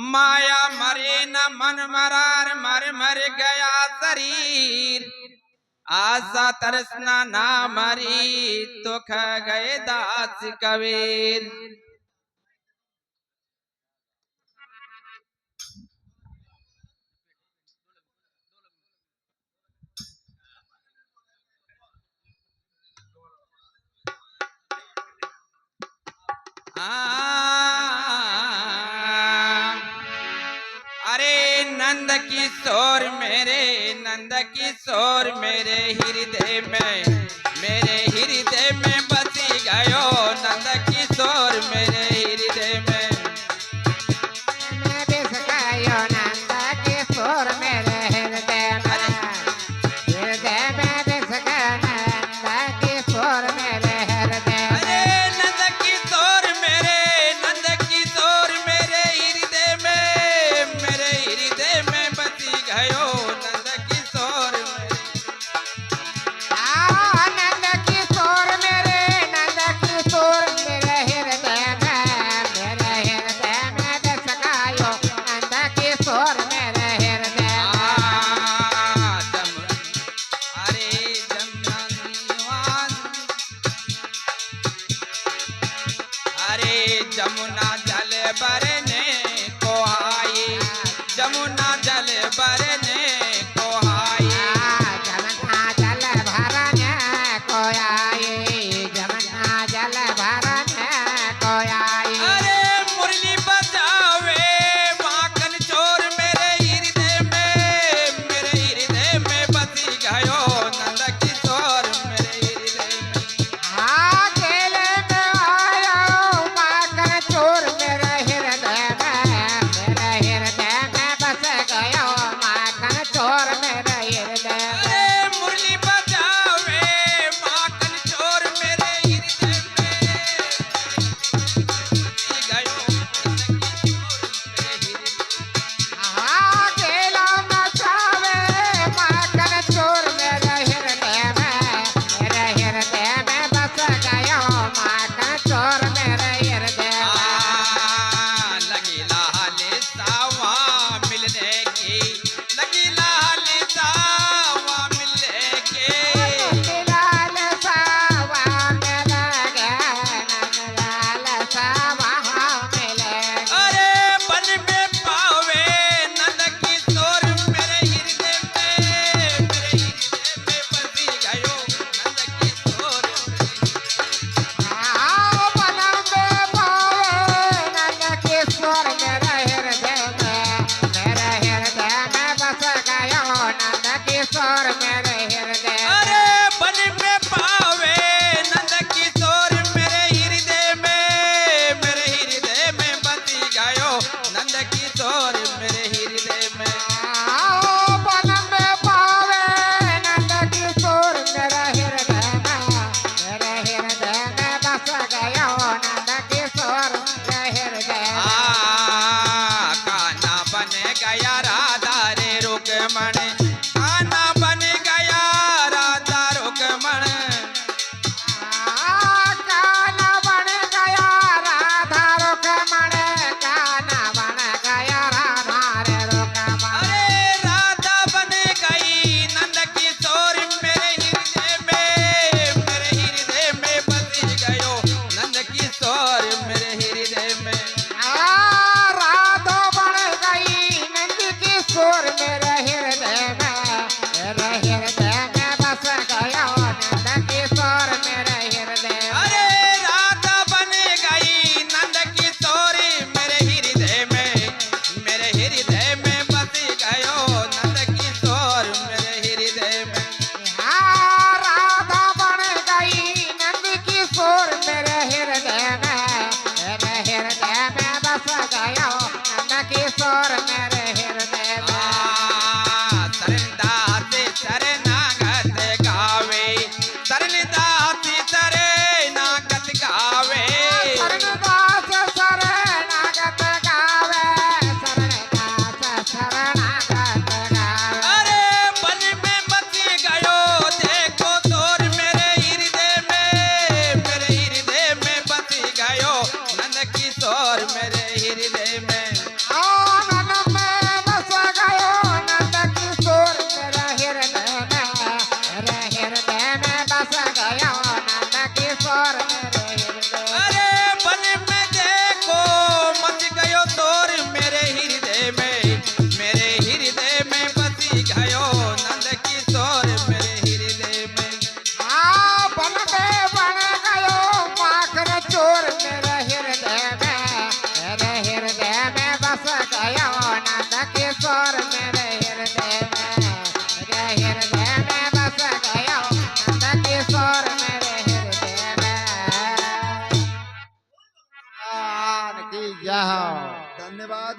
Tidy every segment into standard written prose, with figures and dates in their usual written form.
माया मरे न मन मरार मर मर गया शरीर। आशा तरसना ना मरी तो ख गए दास कबीर। अरे नंद किशोर मेरे हृदय में बसी गयो। नंद किशोर मेरे हृदय में बस गयो। नंद किशोर मेरे हृदय में, हृदय में बस गयो। नंद किशोर मेरे हृदय में। अरे नंद किशोर मेरे हृदय में बसी गयो। नंद किशोर नंद किशोर मेरे हृदय में, मेरे हृदय में बस गयो। नंद किशोर मेरे हृदय में। अरे जमुना निवास, अरे जमुना जल भरने को आई। जमुना जल भरने को आई। जमुना जल भरने को आई। जमुना जल भरने को आई। अरे मुरली बजावे माखन चोर मेरे हृदय में बसी गयो। नंद किशोर मेरे हृदय में। केले में आयो माखन चोर मेरे हृदय में, मेरे हृदय में बस गयो। माखन चोर मेरे हृदय में। अरे मुरली बजावे माखन चोर मेरे हृदय में बसी गयो। केला मचावे माखन चोर मेरे हृदय में, मेरे हृदय में बस गयो। माखन चोर मेरे हृदय में। लगी लाले सावा मिलने की, लगी लाले सावा मिलने के। लाल सावा मिल गया। लाल सावा मिल गया। अरे बन में पावे नंद किशोर मेरे हृदय में बसी गयो। नंद किशोर बनम में पावे नंद किशोर मेरे हृदय में, मेरे हृदय में बस गयो। नंद किशोर मेरे हृदय में। अरे बन में पावे नंद किशोर मेरे हृदय में बसी गयो। नंद किशोर मेरे हृदय में। बनम में पावे नंद किशोर मेरे हृदय में, मेरे हृदय में बस गयो। नंद किशोर मेरे हृदय में। काना बन गया राधा रे रुक्मण। काना बन गया राधा रुक्मण। काना बन गया राधा रुक्मण। काना बन गया राधा रे रुक्मण। अरे राधा बन गई नंद किशोर मेरे हृदय में बसी गयो। नंद किशोर मेरे हृदय में। राधा बन गई नंद किशोर मेरे हृदय में, मेरे हृदय में बस गया। नंद किशोर मेरे हृदय में। अरे राधा बन गई नंद किशोर मेरे हृदय में बसी गयो। नंद किशोर मेरे हृदय में। राधा बन गई नंद किशोर मेरे हृदय में, मेरे हृदय में बस गया। नंद किशोर मेरे हृदय में। शरणदास शरणागत गावे, शरणदास शरणागत गावे। शरणदास शरणागत गावे। शरणदास शरणागत गावे। अरे बन में बसी गयो देखो तोर मेरे हृदय में बसी गयो। नंद किशोर मेरे हृदय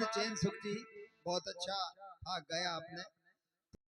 चैन सुख जी बहुत अच्छा हाँ गया आपने।